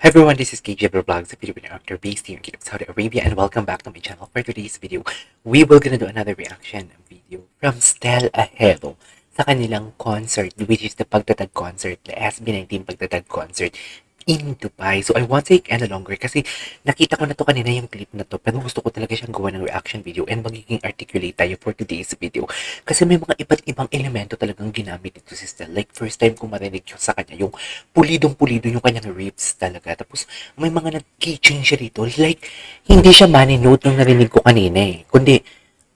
Hi everyone, this is KJ Vlogs, a video actor based here in Saudi Arabia, and welcome back to my channel. For today's video, we will gonna do another reaction video from Stel Ahero sa kanilang concert, which is the Pagtatag concert, the SB19 Pagtatag concert in Dubai. So I won't take any longer kasi nakita ko na to kanina yung clip na to, pero gusto ko talaga siyang gawa ng reaction video and magiging articulate tayo for today's video. Kasi may mga iba't ibang elemento talagang ginamit dito si Stel. Like first time ko marinig yung sa kanya, yung pulidong-pulido yung kanyang rips talaga. Tapos may mga nag-key-change siya dito. Like hindi siya money note yung narinig ko kanina eh, kundi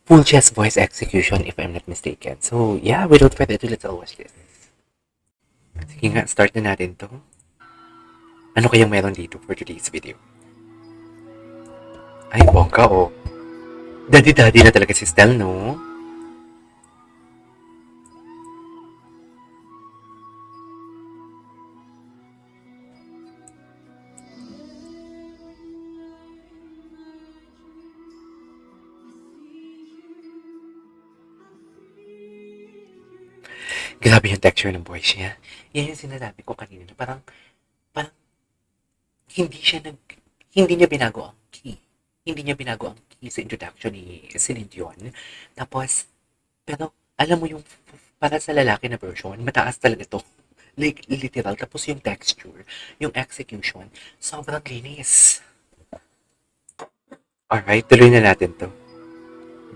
full chest voice execution if I'm not mistaken. So yeah, without further ado, let's all watch this. Sige nga, start na natin to. Ano kayang meron dito for today's video? Ay, bongga oh. Daddy-daddy na talaga si Stel, no? Grabe yung texture ng voice niya. Yan yung sinasabi ko kanina na parang hindi siya hindi niya binago ang key. Hindi niya binago ang key sa introduction ni Celine Dion. Tapos, pero alam mo yung para sa lalaki na version, mataas talaga to. Like, literal. Tapos yung texture, yung execution, sobrang linis. Alright, tuloy na natin to.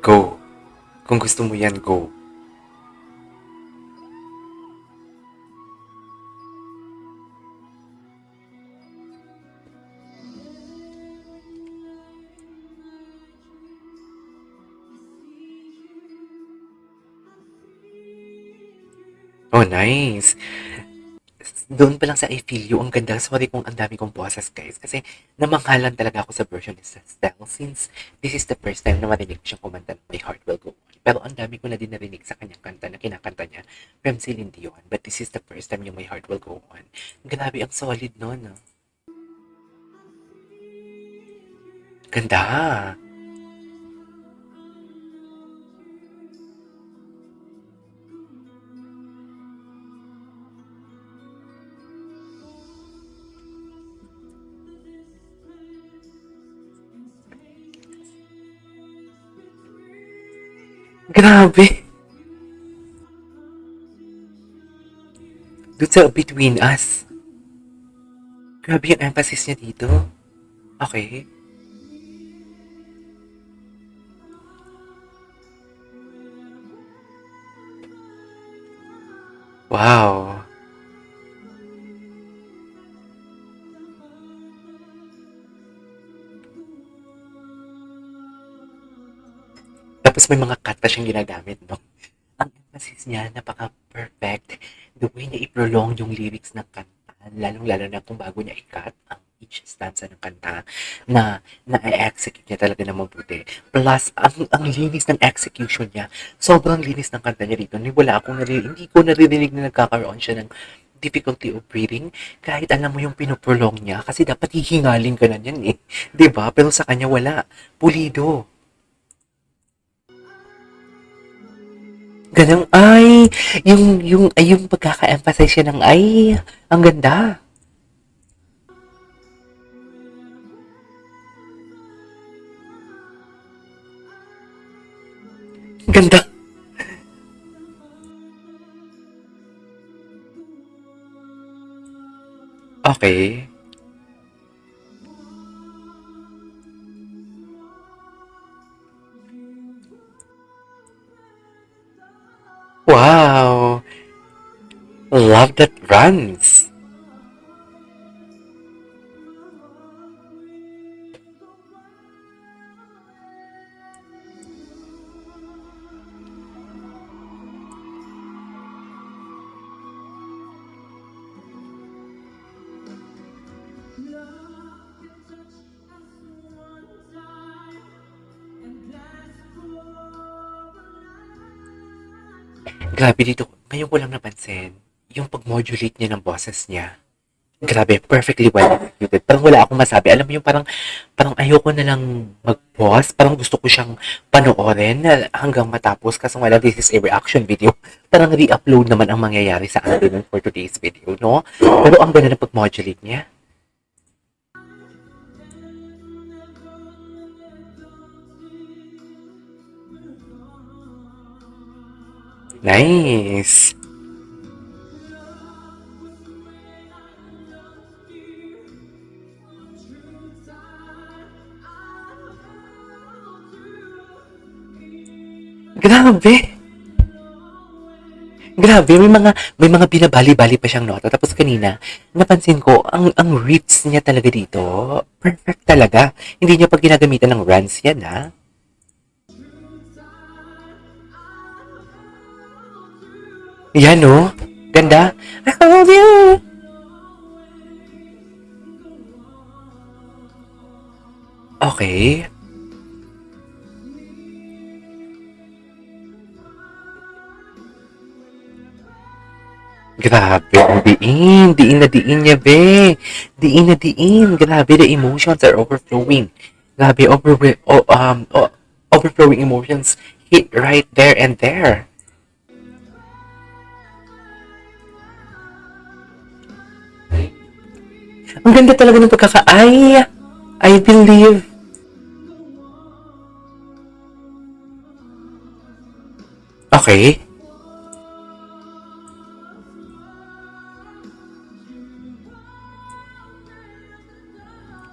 Go. Kung gusto mo yan, go. Oh, nice. Doon pa lang sa I Feel You, ang ganda. Sorry kung ang dami kong boses, guys. Kasi namanghalan talaga ako sa version ni Style since this is the first time na marinig ko siyang kumanta ng My Heart Will Go On. Pero ang dami ko na din narinig sa kanyang kanta na kinakanta niya from Celine Dion. But this is the first time yung My Heart Will Go On. Grabe, ang solid nun. No? Ganda. Grabe. Doon sa Between Us. Grabe yung emphasis niya dito. Okay. Wow. Tapos may mga kata siyang ginagamit, no? Ang emphasis niya, napaka-perfect. The way niya i-prolong yung lyrics ng kanta, lalong-lalo na kung bago niya i-cut ang each stanza ng kanta, na-execute niya talaga na mabuti. Plus, ang linis ng execution niya, sobrang linis ng kanta niya dito. Hindi ko naririnig na nagkakaroon siya ng difficulty of breathing, kahit alam mo yung pinoprolong niya, kasi dapat hihingaling ka na yan eh. 'Di ba? Pero sa kanya wala. Pulido. Ganun, ay, yung pagkaka-emphasize siya ng ay, ang ganda. Ganda. Okay. Wow. Love that runs. Grabe dito, ngayon ko lang napansin, yung pag-modulate niya ng boses niya. Grabe, perfectly well executed. Parang wala akong masabi. Alam mo yung parang ayoko na lang mag-pause. Parang gusto ko siyang panoorin hanggang matapos. Kasi wala, this is a reaction video. Parang re-upload naman ang mangyayari sa atin for today's video, no? Pero ang ganda ng pag-modulate niya. Nice. Grabe. Grabe, may mga binabali-bali pa siyang nota. Tapos kanina, napansin ko, ang reeds niya talaga dito, perfect talaga. Hindi niya pa ginagamitan ng runs yan, ha? Yan, no? Ganda. I hold you. Okay. Grabe, ang diin. Diin na diin niya, be. Diin na diin. Grabe, the emotions are overflowing. Grabe, overflowing emotions hit right there and there. Ang ganda talaga ng pagkaka-ay. I believe. Okay.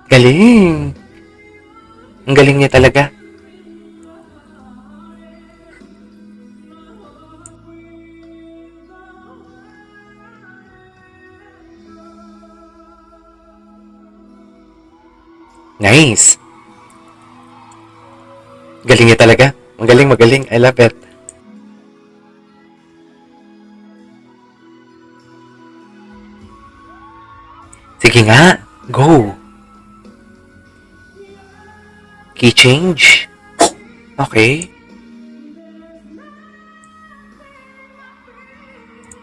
Galing. Ang galing niya talaga. Nice. Galing niya talaga. Magaling, magaling. I love it. Sige nga. Go. Key change. Okay.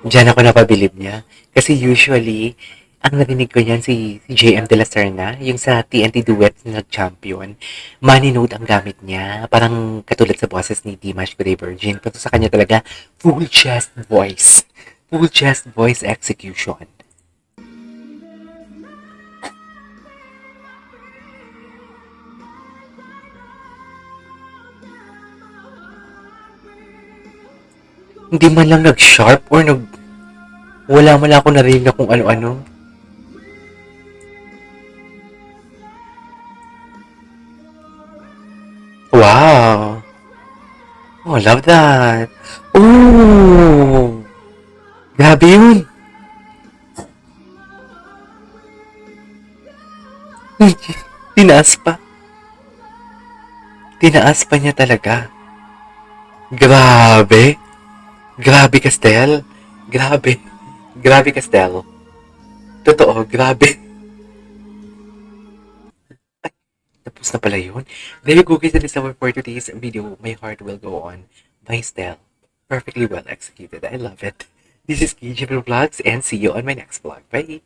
Diyan ako napabilib niya. Kasi usually, ang narinig ko niyan si JM De La Serna, yung sa TNT Duet na nag-champion. Money note ang gamit niya. Parang katulad sa boses ni Dimash Gray Virgin. Pero sa kanya talaga, full chest voice. Full chest voice execution. Hindi man lang nag-sharp or wala man lang ako narinig na kung ano-ano. Wow! Oh, love that! Oh! Grabe yun! Tinaas pa. Tinaas pa niya talaga. Grabe! Grabe, Castel! Grabe! Grabe, Castel! Totoo, grabe! Tapos na pala yun. There you go guys, that is our for today's video. My Heart Will Go On by Stell. Perfectly well executed. I love it. This is KJ Vlogs and see you on my next vlog. Bye!